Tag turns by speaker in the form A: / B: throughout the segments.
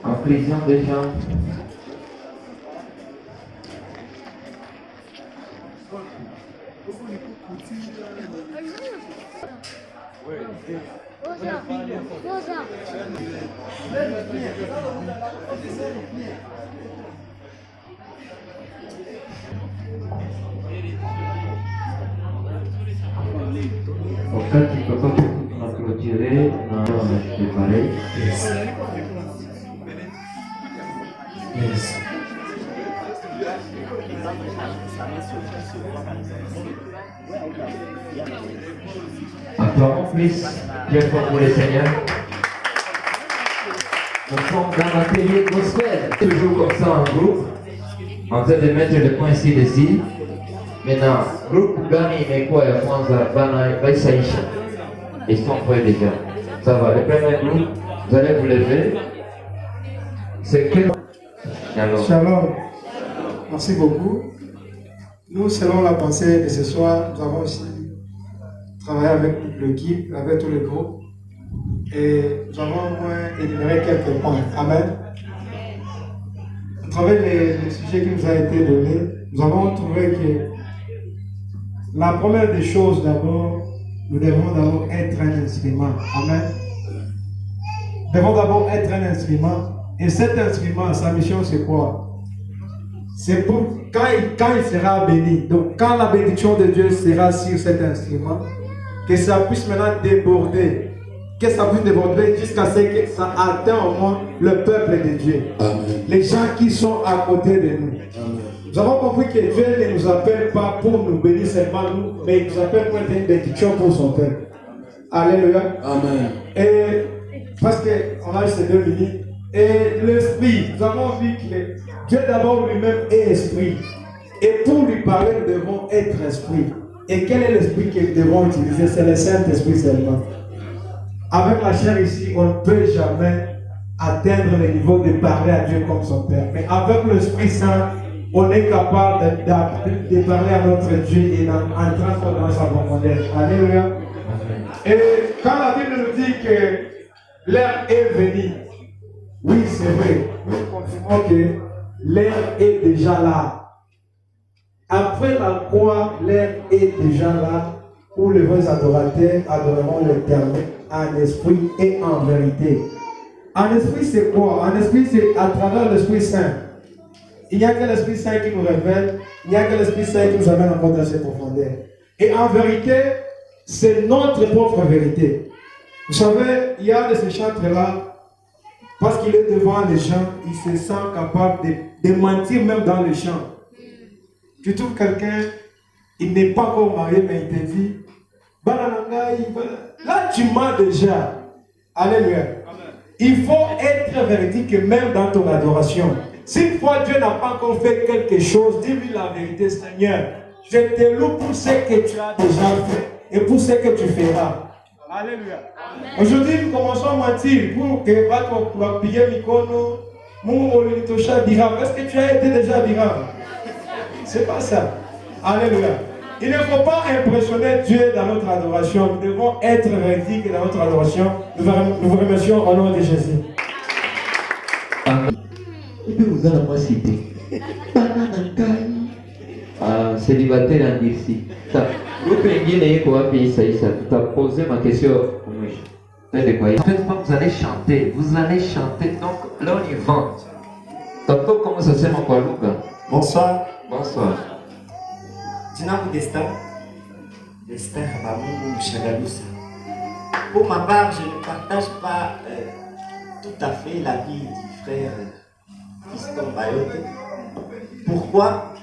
A: Conclusion déjà. En fait, il ne peut pas clôturer, on a préparé.
B: Yes.
A: Acclamons plus, bien fort pour le Seigneur. Nous sommes dans l'atelier gospel, toujours comme ça en groupe, en train de mettre le point ici dessus. Maintenant, groupe Gani et quoi, Bana, Baïsaïcha. Ils sont prêts déjà. Ça va, le premier groupe, vous allez vous lever. C'est que.
B: Shalom. Merci beaucoup. Nous, selon la pensée de ce soir, nous avons aussi travaillé avec toute l'équipe, avec tous les groupes. Et nous avons au moins énuméré quelques points. Amen. À travers les sujets qui nous ont été donnés, nous avons trouvé que la première des choses, d'abord, nous devons d'abord être un instrument. Amen. Nous devons d'abord être un instrument. Et cet instrument, sa mission, c'est quoi? C'est pour quand il sera béni. Donc, quand la bénédiction de Dieu sera sur cet instrument, que ça puisse maintenant déborder. Que ça puisse déborder jusqu'à ce que ça atteigne au moins le peuple de Dieu.
C: Amen.
B: Les gens qui sont à côté de nous.
C: Amen.
B: Nous avons compris que Dieu ne nous appelle pas pour nous bénir seulement nous, mais il nous appelle pour être une bénédiction pour son peuple. Alléluia.
C: Amen.
B: Et parce qu'on a eu ces 2 minutes. Et l'esprit, nous avons vu que Dieu d'abord lui-même est esprit. Et pour lui parler, nous devons être esprit. Et quel est l'esprit que nous devons utiliser? C'est le Saint-Esprit seulement. Avec la chair ici, on ne peut jamais atteindre le niveau de parler à Dieu comme son Père. Mais avec l'Esprit Saint, on est capable de parler à notre Dieu et d'entrer dans sa profondeur. Alléluia. Et quand la Bible nous dit que l'heure est venue, oui, c'est vrai. Nous confirmons que l'heure est déjà là. Après la croix, l'heure est déjà là où les vrais adorateurs adoreront l'Éternel en esprit et en vérité. En esprit, c'est quoi? En esprit, c'est à travers l'Esprit Saint. Il n'y a que l'Esprit Saint qui nous révèle, il n'y a que l'Esprit Saint qui nous amène encore dans cette profondeur. Et en vérité, c'est notre propre vérité. Vous savez, il y a de ces chantres-là, parce qu'il est devant les gens, il se sent capable de mentir même dans les chants. Tu trouves quelqu'un, il n'est pas encore marié, mais il te dit, là tu mens déjà. Alléluia. Il faut être véridique même dans ton adoration. Si une fois Dieu n'a pas encore fait quelque chose, dis-lui la vérité, Seigneur. Je te loue pour ce que tu as déjà fait et pour ce que tu feras. Alléluia. Aujourd'hui, nous commençons à mentir pour que va payer Mikono, est-ce que tu as été déjà virable? C'est pas ça. Alléluia. Il ne faut pas impressionner Dieu dans notre adoration. Nous devons être véridiques dans notre adoration. Nous vous remercions au nom de Jésus.
A: Et puis vous allez moi citer. Célibataire en ici. Vous payez quoi payer ça? Tu as posé ma question. Faites quoi? En fait, vous allez chanter. Vous allez chanter. Donc là on y va. Tantôt comment ça s'appelle mon Luga?
D: Bonsoir.
A: Bonsoir.
D: Jina Destin. Destin Habamungu Mshagalusa. Pour ma part, je ne partage pas tout à fait l'avis du frère Fiston Bayote. Pourquoi?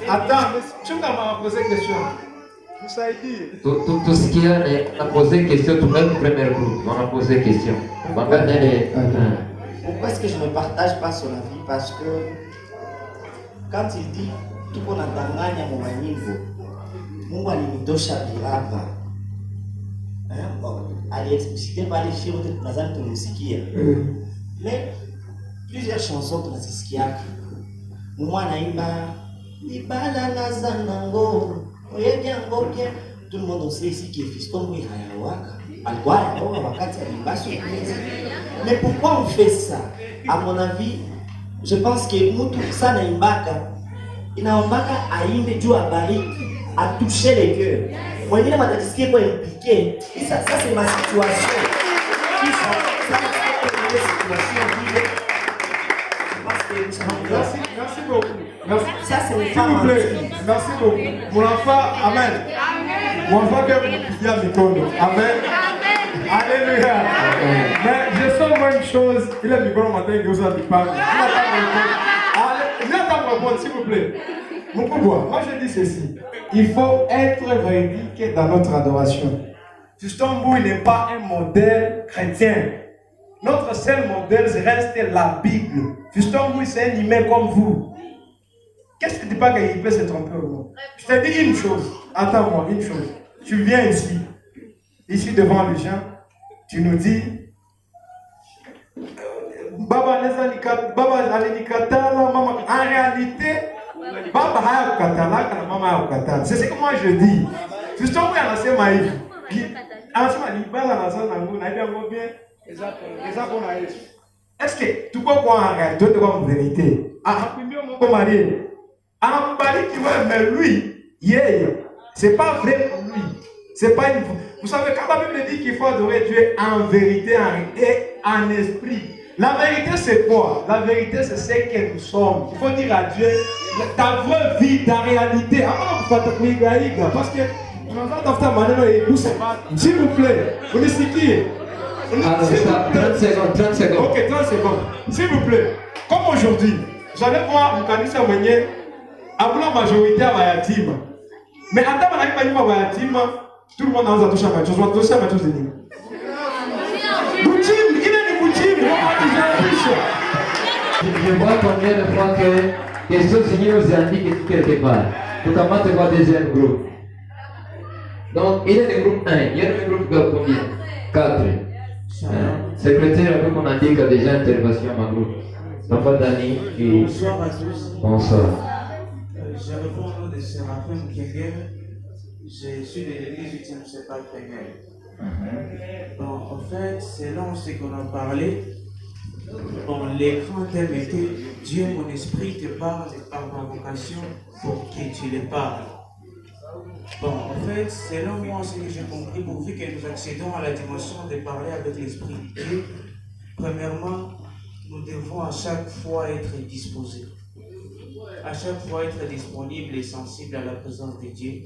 B: Attends, tu m'as posé une question. Vous avez dit.
A: Tout ce qu'il y a, on a posé une question, tout le même premier groupe, on a posé une question.
D: Pourquoi est-ce que je ne partage pas son avis? Parce que quand il dit tout qu'on a danganya mwanyimbo, Mungu alinitosha virava. Aliexplicité par les filles de Nazan Tunisikia. Mais plusieurs chansons tunazisikia. Mwana imba, libala na zanango, oye bien, bien. Tout le monde sait ici que Fiston Mbui hayawaka. Alikuwa yaoga wakati alimba surprise. Mais pourquoi on fait ça? À mon avis, je pense que mtu sana imbaka, inaombaka aimbe juu abariki, à toucher les cœurs. Mwengine matajisikia kwa impliqué. Ça c'est ma situation. Ça c'est ma situation.
B: Merci beaucoup. Merci.
D: Ça, c'est une
B: S'il vous plaît, merci beaucoup. Mon enfant, Amen. Mon enfant, que vous dites à Mikono. Amen. Alléluia. Mais je sens moi une chose. Il est Mikono matin, il vous a dit pas. Il attend pour répondre, s'il vous plaît. Mon pouvoir, moi je dis ceci. Il faut être véridique dans notre adoration. Fiston Mbui n'est pas un modèle chrétien. Notre seul modèle reste la Bible. Fiston Mbui, c'est un humain comme vous. Qu'est-ce que tu dis pas qu'il peut se tromper ou non? Je te dis une chose. Attends-moi, une chose. Tu viens ici devant les gens, tu nous dis Baba Baba maman. En réalité, Baba Hayakatala, Maman Hayakatala. C'est ce que moi je dis. Fiston Mbui a lancé Maïf. Est-ce que tu peux voir en réalité comme vérité? Mais lui, c'est pas vrai pour lui. C'est pas une... Vous savez, quand la Bible dit qu'il faut adorer Dieu en vérité et en esprit, la vérité c'est quoi? La vérité c'est ce que nous sommes. Il faut dire à Dieu ta vraie vie, ta réalité. Parce que s'il vous plaît, vous le savez.
A: 30 secondes.
B: Ok, 30 secondes. S'il vous plaît, comme aujourd'hui, vous allez voir le candidat Mwenye, avant la majorité à Bayatima. Mais attends, on arrive à Bayatima, tout le monde a touché à ma chose. On va toucher à ma chose de nous. Boutim, il est de Boutim,
A: Je vois combien de fois que question Seigneur nous indique quelque part. Tout à l'heure, tu vois deuxième groupe. Donc, il est le groupe 1. Il y a le groupe combien? 4. Secrétaire, avec on indique déjà intervention à ma groupe. Papa Dani et...
C: Bonsoir à tous.
A: Bonsoir.
C: Je réponds au nom de Séraphin Mkengel. Je suis de l'église du Municipal Pengel. Bon, en fait, selon ce qu'on a parlé, bon, les grands thèmes étaient Dieu, mon esprit te parle par convocation pour que tu le parles. Bon, en fait, selon moi, ce que j'ai compris, pourvu que nous accédons à la dimension de parler avec l'Esprit de Dieu, premièrement, nous devons à chaque fois être disposés. À chaque fois être disponibles et sensibles à la présence de Dieu.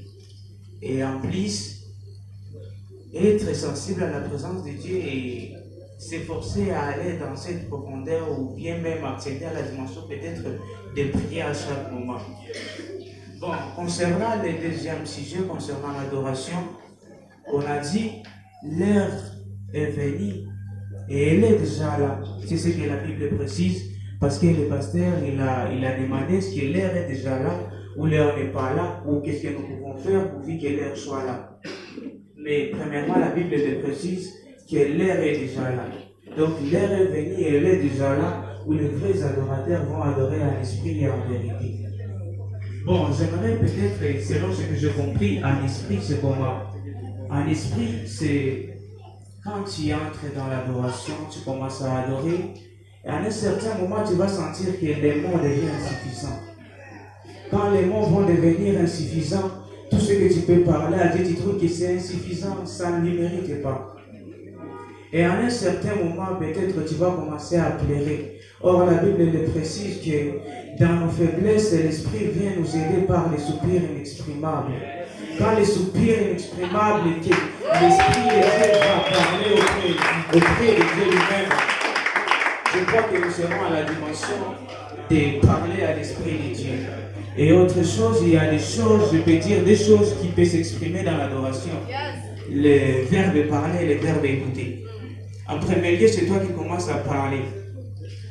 C: Et en plus, être sensible à la présence de Dieu et s'efforcer à aller dans cette profondeur ou bien même accéder à la dimension peut-être de prier à chaque moment. Bon, concernant le deuxième sujet, concernant l'adoration, on a dit l'heure est venue et elle est déjà là. C'est ce que la Bible précise parce que le pasteur il a demandé est-ce que l'heure est déjà là ou l'heure n'est pas là ou qu'est-ce que nous pouvons faire pour que l'heure soit là. Mais premièrement, la Bible le précise que l'heure est déjà là. Donc l'heure est venue et elle est déjà là où les vrais adorateurs vont adorer en esprit et en vérité. Bon, j'aimerais peut-être, selon ce que j'ai compris, en esprit, c'est comment? En esprit, c'est quand tu entres dans l'adoration, tu commences à adorer, et à un certain moment, tu vas sentir que les mots deviennent insuffisants. Quand les mots vont devenir insuffisants, tout ce que tu peux parler à Dieu, tu trouves que c'est insuffisant, ça ne le mérite pas. Et à un certain moment, peut-être tu vas commencer à pleurer. Or, la Bible le précise que dans nos faiblesses, l'Esprit vient nous aider par les soupirs inexprimables. Quand les soupirs inexprimables, l'Esprit de Dieu va parler auprès de Dieu lui-même. Je crois que nous serons à la dimension de parler à l'Esprit de Dieu. Et autre chose, il y a des choses, je peux dire des choses qui peuvent s'exprimer dans l'adoration. Le verbe parler et le verbe écouter. En premier lieu, c'est toi qui commences à parler.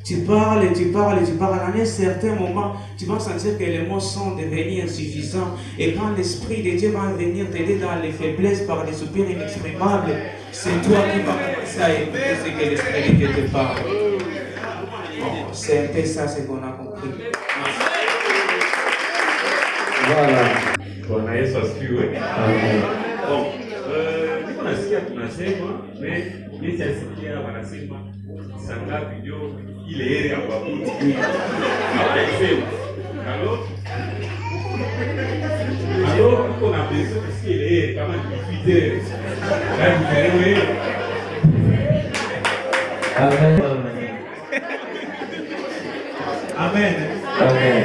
C: Tu parles et tu parles et tu parles. À un certain moment, tu vas sentir que les mots sont devenus insuffisants. Et quand l'Esprit de Dieu va venir t'aider dans les faiblesses par des soupirs inexprimables, c'est toi qui vas commencer à écouter ce que l'Esprit de Dieu te parle. Bon, c'est un peu ça ce qu'on a compris. Merci.
A: Voilà.
E: Bwana Yesu asifiwe.
A: Amen.
E: Bon, niko nasikia tunasema, mimi asikia wanasema saa ngapi ndio ile heri ya kuabudu. Hawasema. Alors, on a besoin de ce qu'il est, quand même, fidèle. Là, vous allez voir.
A: Amen.
C: Amen.
A: Amen.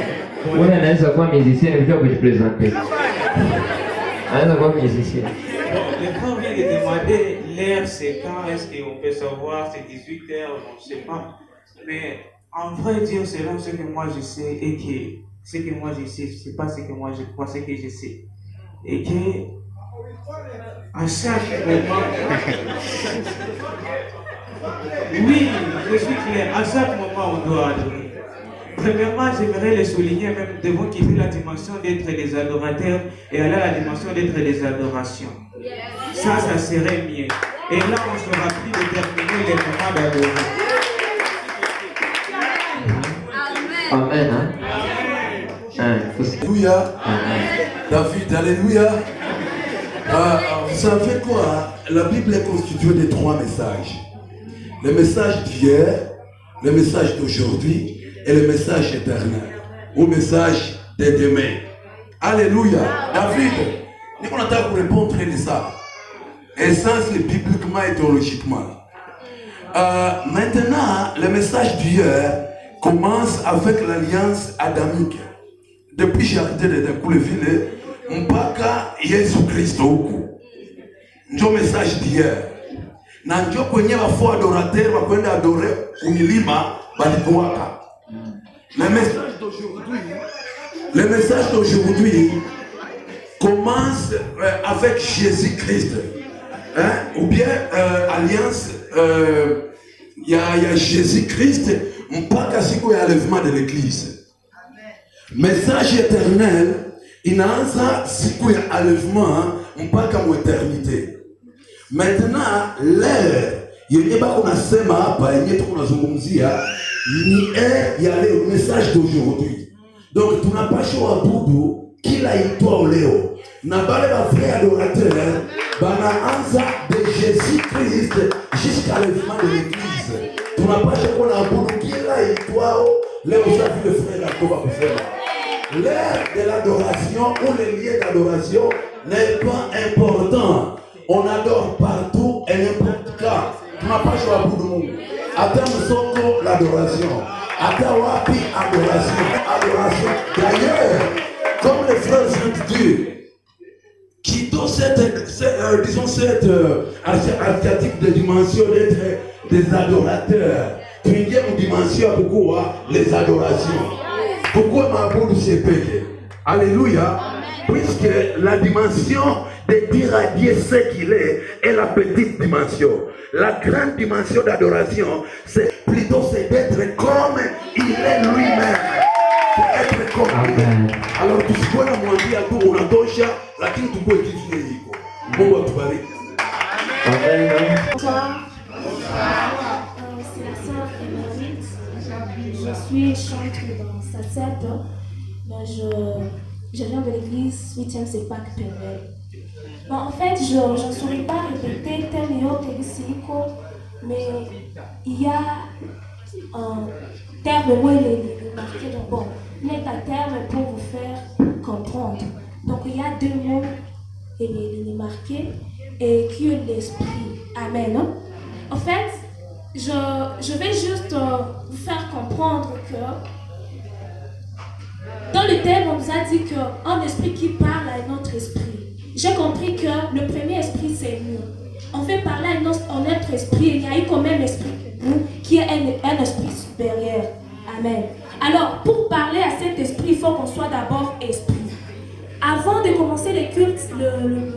A: Wewe anaweza kuwa musicien bila kujipresenter. Anaweza kuwa musicien.
C: Bon, le frère vient de demander l'heure, c'est quand est-ce qu'on peut savoir, c'est 18h, on ne sait pas. Mais en vrai dire, selon ce que moi je sais, et que ce que moi je sais, c'est pas ce que moi je crois, ce que je sais. Et que à chaque moment, oui, je suis clair, à chaque moment on doit adorer. Premièrement, j'aimerais le souligner même devant quitter la dimension d'être des adorateurs et aller à la dimension d'être des adorations. Ça serait mieux. Et là, on sera plus déterminé les moments d'adorer.
A: Amen.
F: Alléluia. David, alléluia. Vous savez quoi? La Bible est constituée de 3 messages. Le message d'hier, le message d'aujourd'hui et le message éternel. Ou message de demain. Alléluia. David, nous avons pour répondre de ça. Essence bibliquement et théologiquement. Maintenant, le message d'hier commence avec l'alliance adamique. Depuis j'ai arrêté de Kouleville, mpaka Yesu Kristo huku. Ndio message d'hier. Na ndio kwenye wafo adorateur wakwenda adore kumilima balikuwaka. Le message d'aujourd'hui commence avec Jésus-Christ. Hein? Ou bien alliance il y a Jésus-Christ mpaka siku ya lèvement de l'église. Message éternel inaanza siku ya enlèvement mpaka mweternité. Maintenant l'ère yenye bako nasema hapa yenye tuko nazungumzia ni ya leo, message d'aujourd'hui. Donc tunapaswa abudu kila itwao leo na bale ba frères adorateurs banaanza de Jésus-Christ jusqu'à l'enlèvement de l'église. Tunapaswa kuwa abudu kila itwao leo. Ça vu le frère Jacob va kusema l'ère de l'adoration ou le lieu d'adoration n'est pas important. On adore partout et n'importe quand. Tu n'as pas choisi pour nous. Attends Soko, l'adoration. Attends Wapi, adoration. Adoration. D'ailleurs, comme les frères vient de dire, qui dans cette asiatique de dimension d'être des adorateurs, tu viens une dimension pourquoi les adorations. Pourquoi ma boule s'est payée? Alléluia. Puisque la dimension de dire à Dieu ce qu'il est la petite dimension. La grande dimension d'adoration, c'est plutôt d'être comme il est lui-même. C'est être comme il est. Alors tu sais quoi, moi dire à tout on adosha, lakini tu peux utiliser hiko. Mungu atubariki.
A: Amen.
G: Bonsoir. C'est la sœur Émérite. Je suis chantre dans Sacette. Je viens de l'église 8e CEPAC Pénuel. Bon, en fait, je ne saurais pas répéter tel et autre Exilico, mais il y a un terme où il est marqué. Donc, bon, il est un terme pour vous faire comprendre. Donc, il y a 2 mots, il est marqué, et qui est l'esprit. Amen. En fait, je vais juste vous faire comprendre que dans le thème, on nous a dit qu'un esprit qui parle à un autre esprit. J'ai compris que le premier esprit, c'est nous. On fait parler à notre esprit. Il y a eu quand même esprit que nous, qui est un esprit supérieur. Amen. Alors, pour parler à cet esprit, il faut qu'on soit d'abord esprit. Avant de commencer les cultes, le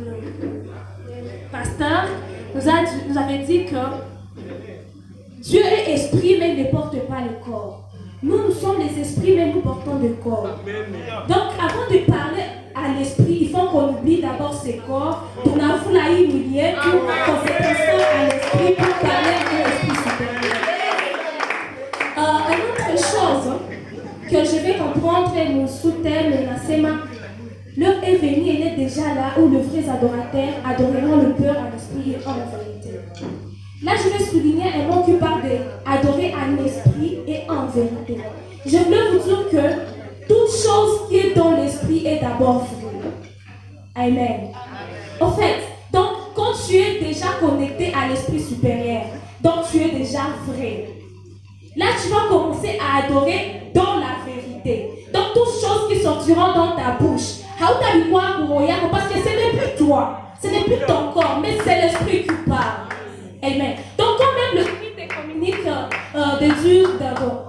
G: pasteur nous avait dit que Dieu est esprit, mais il ne porte pas le corps. Nous sommes les esprits, mais nous portons le corps. Donc, avant de parler à l'esprit, il faut qu'on oublie d'abord ce corps. Pour n'avoir la humilier, pour qu'on se transforme à l'esprit, pour parler à l'esprit supérieur. Une autre chose que je vais comprendre, mon sous-thème, L'heure est venue, elle est déjà là, où les vrais adorateurs adoreront le Père en esprit et en vérité. Là, je vais souligner un mot qui parle d'adorer en esprit et en vérité. Je voulais vous dire que toute chose qui est dans l'esprit est d'abord vraie. Amen. En fait, donc, quand tu es déjà connecté à l'esprit supérieur, donc tu es déjà vrai. Là, tu vas commencer à adorer dans la vérité. Donc, toutes choses qui sortiront dans ta bouche. Parce que ce n'est plus toi, ce n'est plus ton corps, mais c'est l'esprit qui parle. Amen. Donc, quand même l'esprit te communique des durs,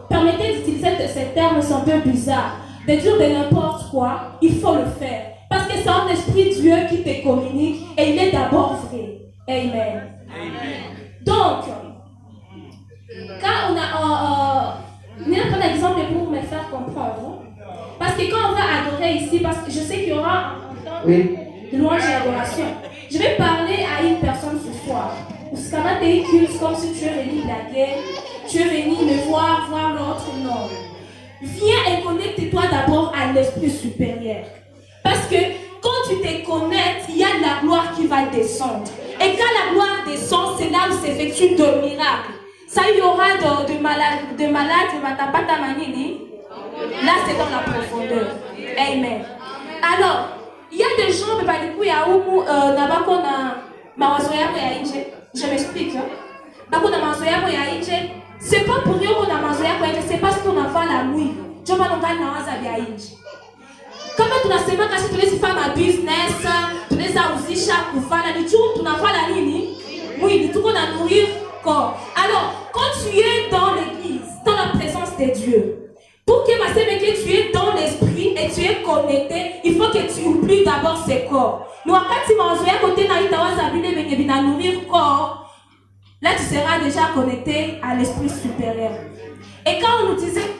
G: permettez d'utiliser ces termes, c'est un peu bizarre. Des durs de n'importe quoi, il faut le faire. Parce que c'est un esprit Dieu qui te communique et il est d'abord vrai. Amen. Donc, quand on a. Je vais prendre un exemple pour me faire comprendre. Parce que quand on va adorer ici, parce que je sais qu'il y aura un temps de louange et adoration, je vais parler à une personne ce soir. Parce qu'on a des cultes comme si tu es venu de la guerre, tu es venu me voir l'autre. Non. Viens et connecte-toi d'abord à l'esprit supérieur. Parce que quand tu te connectes, il y a la gloire qui va descendre. Et quand la gloire descend, c'est là où s'effectue de miracles. Ça, il y aura de malades, matapata manini. Là, c'est dans la profondeur. Amen. Alors, il y a des gens, mais du coup, il y a je m'explique. C'est pas pour rien qu'on a mangé, c'est parce qu'on a fait la nuit. Comme tu as sema kasi tunaweza ma business, tunaweza uzisha kufanya ni tu tunafanya nini? Oui, tu na nourrir corps. Alors, quand tu es dans l'église, dans la présence de Dieu, pour que ma sœur que tu es dans l'esprit et tu es connecté, il faut que tu oublies d'abord ce corps. Nous quand tu manges à côté na itawaza bine bine nourrir corps, là tu seras déjà connecté à l'esprit supérieur. Et quand on nous disait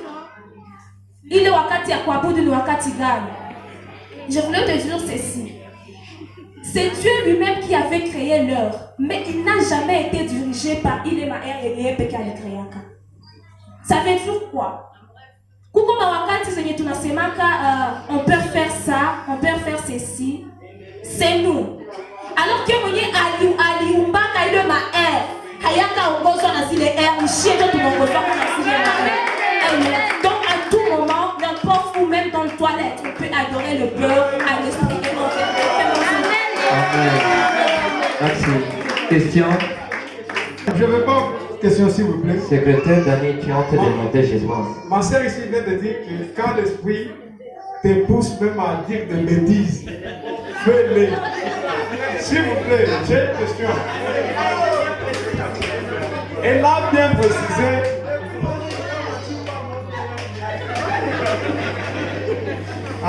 G: il est wakati ya kuabudu ni wakati gani? Je voulais te dire ceci. C'est Dieu lui-même qui avait créé l'heure, mais il n'a jamais été dirigé par il est ma et ça veut dire quoi? On peut faire ça, on peut faire ceci. C'est nous. Alors que vous voyez, Aliumbaka il est ma Hayaka Ongozo Nazile R, Chien de Tongozo Nazile. Donc à tout moment, n'importe où, même dans le toilette, on peut adorer le beurre à l'esprit et en
A: Amen. Merci. Question?
B: Je réponds. Question, s'il vous plaît.
A: Secrétaire Dani, tu as demandé chez moi.
B: Ma sœur ici vient de dire que quand l'esprit te pousse même à dire des bêtises, fais-les. S'il vous plaît, j'ai une question. Elle a bien précisé.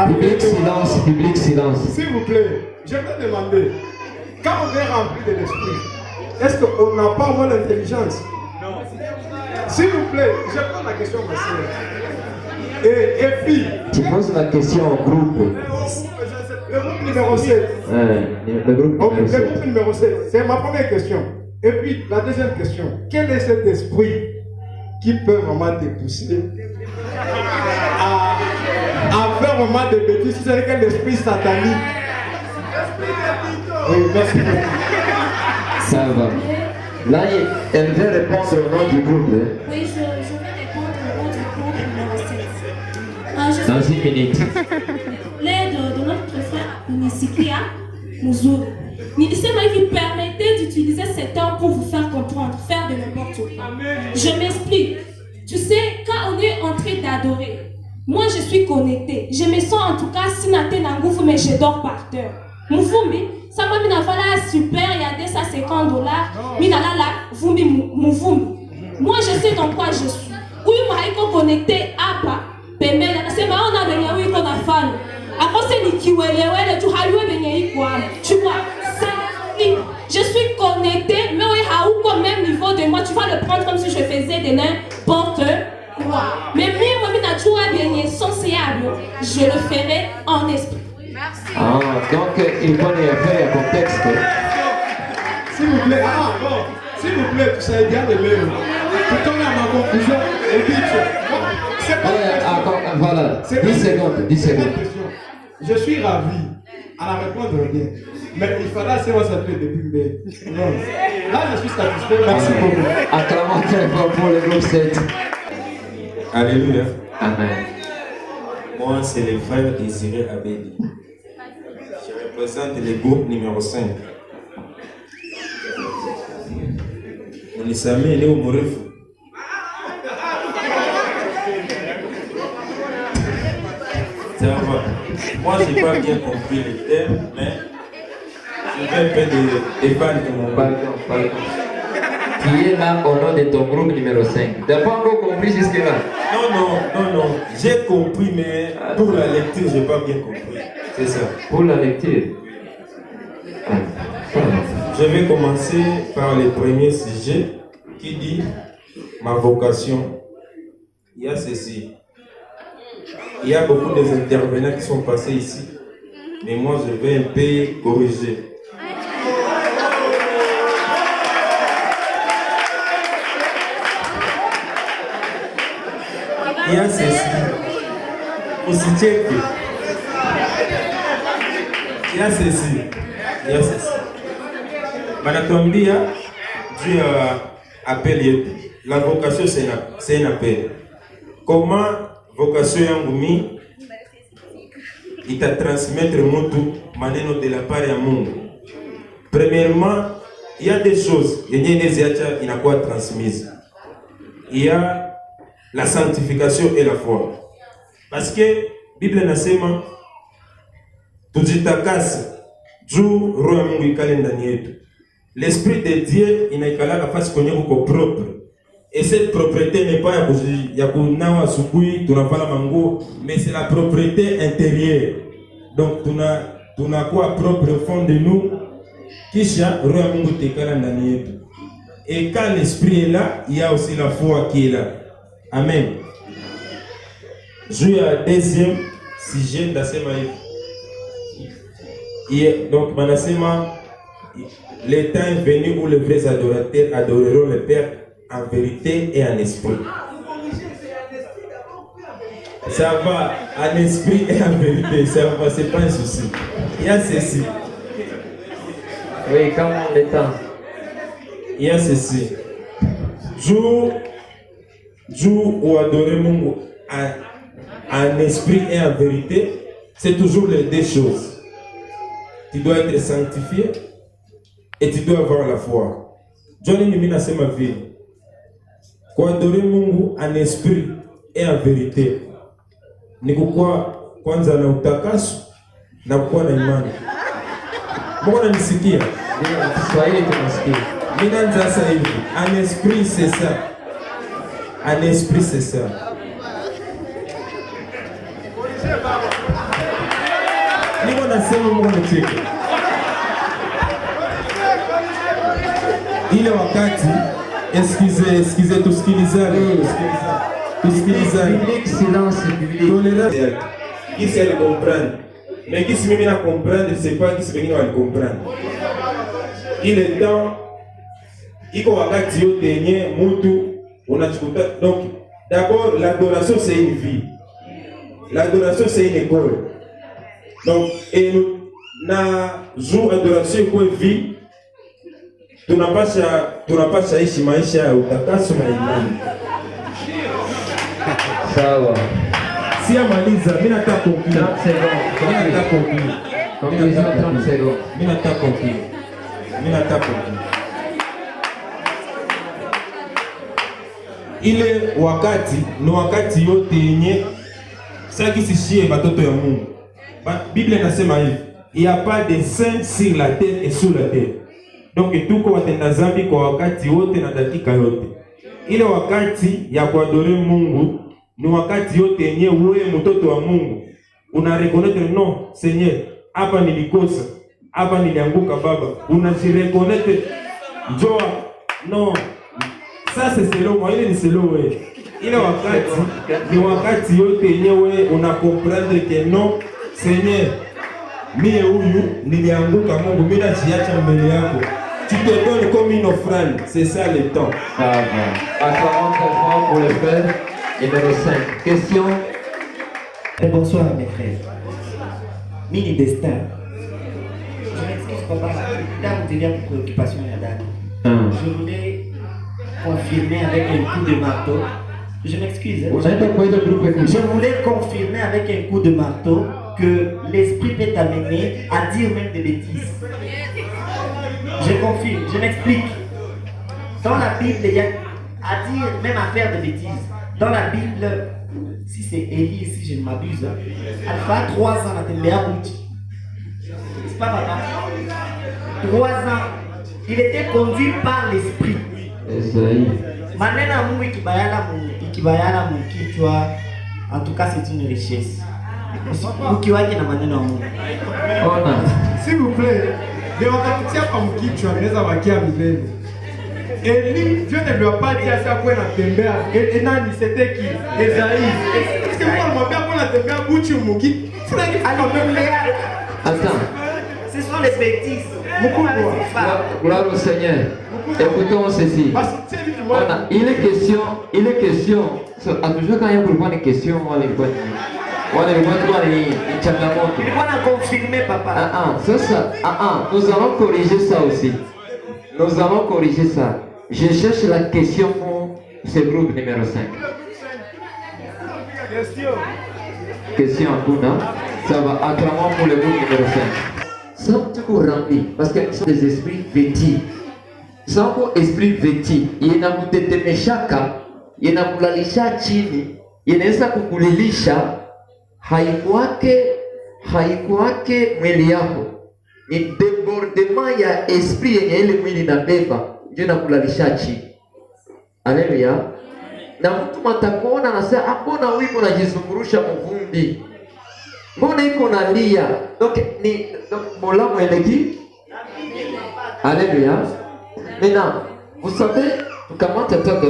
A: Public silence, public silence.
B: S'il vous plaît, je vais demander, quand on est rempli de l'esprit, est-ce qu'on n'a pas moins l'intelligence? Non. S'il vous plaît, je prends la question, ma soeur. Et puis...
A: Tu poses la question au groupe.
B: Le groupe numéro 7.
A: Le groupe
B: numéro 7. C'est ma première question. Et puis, la deuxième question. Quel est cet esprit qui peut vraiment te pousser à faire vraiment des bêtises? C'est quel esprit satanique? Oui, merci beaucoup.
A: Ça va. Là, elle veut répondre au nom du groupe.
G: Oui, je vais répondre au nom du groupe numéro 7.
A: Dans une minute.
G: L'aide de notre frère Unisikia Muzuri. Nilisema hivi, permettez d'utiliser cet temps pour vous faire comprendre, faire de n'importe quoi. Je m'explique. Tu sais, quand on est en train d'adorer, moi je suis connectée. Je me sens en tout cas sinate nangufu, mais je dors par terre. Mufumbi, ça m'a mis dans la super, il y a $250. Minalala, vumbi mufumbi. Moi je sais dans quoi je suis. Oui, moi je connecté à pas. C'est marrant, on a venu où on a fan. Après c'est nikiwelewele, tu as eu venu quoi. Tu vois, je suis connectée, mais oui, à au même niveau de moi, tu vas le prendre comme si je faisais de n'importe quoi. Mais moi, je le ferai en esprit. Merci.
A: Ah, donc il faut les faire un contexte.
B: S'il vous plaît, s'il vous plaît, tu sais bien de l'heure. Tout à ma conclusion, et puis c'est pas
A: voilà, 10 secondes.
B: Je suis ravi à la répondre bien. Mais il fallait savoir s'appeler depuis mai. Non. Là, je suis satisfait. Merci beaucoup.
A: Acclamons très fort pour le groupe 7.
H: Alléluia.
A: Amen.
H: Moi, c'est le frère Désiré Abedi. Je représente le groupe numéro 5. On est samé né au Morefu. Ça va. Moi, je n'ai pas bien compris le terme, mais je vais un peu défendre mon
A: Pardon. Qui est là au nom de ton groupe numéro 5. Tu n'as pas encore compris jusque-là?
H: Non. J'ai compris, mais pour la lecture, je n'ai pas bien compris. C'est ça.
A: Pour la lecture.
H: Je vais commencer par le premier sujet qui dit ma vocation. Il y a ceci. Il y a beaucoup d'intervenants qui sont passés ici, mais moi je vais un peu corriger. Il y a ceci. Aussi que il y a ceci. Banatuambia Dieu appelle yetu. La vocation c'est un appel. Comment vocation yangu mi ita transmettre mutu maneno de la part ya Mungu. Premièrement, il y a des choses yenye neziacha inakuwa transmise. Il y a la sanctification et la foi. Parce que Bible nasema tujitakase juu roho ya Mungu ikale ndani yetu. L'esprit de Dieu inaikalaka fasi kwenye kuko propre. Et cette propreté n'est pas ya kunawa asubuhi tunavala manguo, mais c'est la propreté intérieure. Donc tunakuwa propre au fond de nous, kisha roho ya Mungu tekala ndani yetu. Et quand l'esprit est là, il y a aussi la foi qui est là. Amen. Juu ya deuxième sujet ndasema hivi. Donc manasema le temps est venu où les vrais adorateurs adoreront le Père en vérité et en esprit. Ça va, en esprit et en vérité, ça va, c'est pas un souci. Il y a ceci.
A: Oui, comme on l'étend.
H: Il y a ceci. Jour où adorer Mungu en esprit et en vérité, c'est toujours les deux choses. Tu dois être sanctifié et tu dois avoir la foi. Johnny Nimina c'est ma vie. Kwa adorer Mungu en esprit et en vérité. Ni kukua kwanza na utakaso na kukua na imani. Mbona nisikia?
A: Kiswahili tunasikia.
H: Mina nza sasa hivi. En esprit c'est ça. En esprit c'est ça. Niko nasema Mungu nicheke. Ile wakati excusez tusikilizane.
A: Public silence public.
H: Tolérance. Qui sait le comprendre? Mais qui se met à comprendre, c'est pas qui se met à le comprendre. Il est temps. Iko wakati yote yenye mtu unachukuta. Donc d'abord l'adoration c'est une vie. L'adoration c'est une école. Donc et na jour adoration kwa vie tunapasha ishi maisha ya utakaso na imani.
A: Sawa.
H: Si amaliza mimi nataka kuongea
A: 30 secondes. Conclusion 30 secondes.
H: Mimi nataka kuongea. Ile wakati ni wakati yote yenye saki sishie batoto ya Mungu. Bible inasema hivi, il y a pas de saint sur la terre et sous la terre. Donc tuko watenda zambi kwa wakati wote na dakika yote. Ile wakati ya kuadore Mungu ni wakati yote yenye wewe mtoto wa Mungu una reconnaître non Seigneur, hapa nilikosa, hapa nilianguka baba. Unajireconnaître joa non. Ça c'est selon moi, ile ni selon wewe. Ile wakati ni wakati yote yenye wewe una comprendre que non Seigneur, mie huyu nilianguka Mungu, mimi najiacha mbele yako. Tu te donnes comme une offrande, c'est ça le temps.
A: Ça va. Acclamons très fort pour le frère numéro 5. Question.
D: Bonsoir mes frères. Mini destin. Je m'excuse, papa. Là, vous avez une préoccupation, madame. Je voulais confirmer avec un coup de marteau. Je m'excuse. Je voulais confirmer avec un coup de marteau que l'esprit peut t'amener à dire même des bêtises. Je confirme, je m'explique. Dans la Bible, il y a à dire, même à faire des bêtises. Dans la Bible, si c'est Élie, si je ne m'abuse, Alpha, 3 ans à Tembea Bouti. C'est pas papa. 3 ans. Il était conduit par l'esprit. Manena Mungu ikibayana mukichwa, en tout cas c'est une richesse. Ukiwake na maneno ya Mungu.
B: S'il vous plaît, de wakatutia kwa mkichwa naweza wakia milele. Élie, Dieu ne lui a pas dit à ça qu'on a tembea. Et nani, c'était qui? Esaïe. Est-ce que moi, je m'appelle qu'on a tembea Bouchi ou Mugi?
A: Attends.
D: Ce sont les bêtises.
A: Gloire au Seigneur. Écoutons ceci. Il est question. À toujours quand il y a une question, on va
D: confirmer, papa.
A: Nous allons corriger ça aussi. Nous allons corriger ça. Je cherche la question pour ce groupe numéro 5. Question en coup, non? Ça va, acclamons pour le groupe numéro 5. Ça tout rempli, parce que c'est des esprits vêtis. Ça esprit vêtis. Il y a un tetemeshaka, il y a un kulalisha chini, il y a un kukulilisha, haikuake mwili yako. Ni débordement ya esprit yenye ile mwili inabeba ndio inakulalisha chini. Haleluya. Na mtu matakuona anasema mbona wiko unajizungurusha mvumbi? Mbona iko nalia? Donc bola mweleki. Haleluya. Maintenant, vous savez, tukamata hata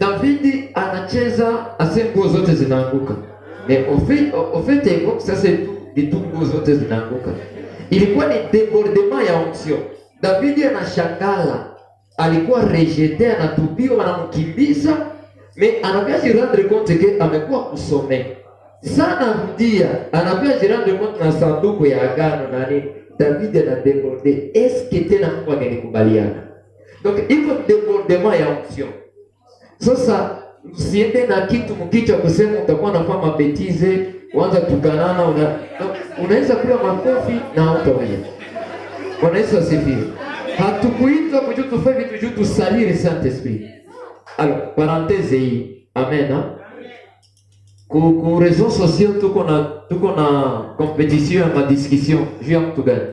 A: David anacheza ase nguo zote zinaanguka. Mais au fait sasa vitu nguo zote zinaanguka. Ilikuwa ni débordement ya onction. David anashangala, alikuwa rejeté, anatubiwa, wanamkimbiza, mais anakuja se rendre compte que amekuwa kusome. Sana rudia, anakuja se rendre compte na sanduku ya agano nani, David ana débordé. Est-ce que tena Mungu angenikubaliana? Donc iko débordement ya onction. Sasa usiende na kitu mkichwa kusema utakuwa unafanya mabetize, uanza tukanana, unaweza kula makofi na hautaweza. Bwana Yesu asifiwe. Hatukuitwa kujua tufanye vitu juu tusalire Saint-Esprit. Alors, parenthèse hii. Amen. Ku réseaux sociaux tuko na compétition ya discussion juu ya mtu gani?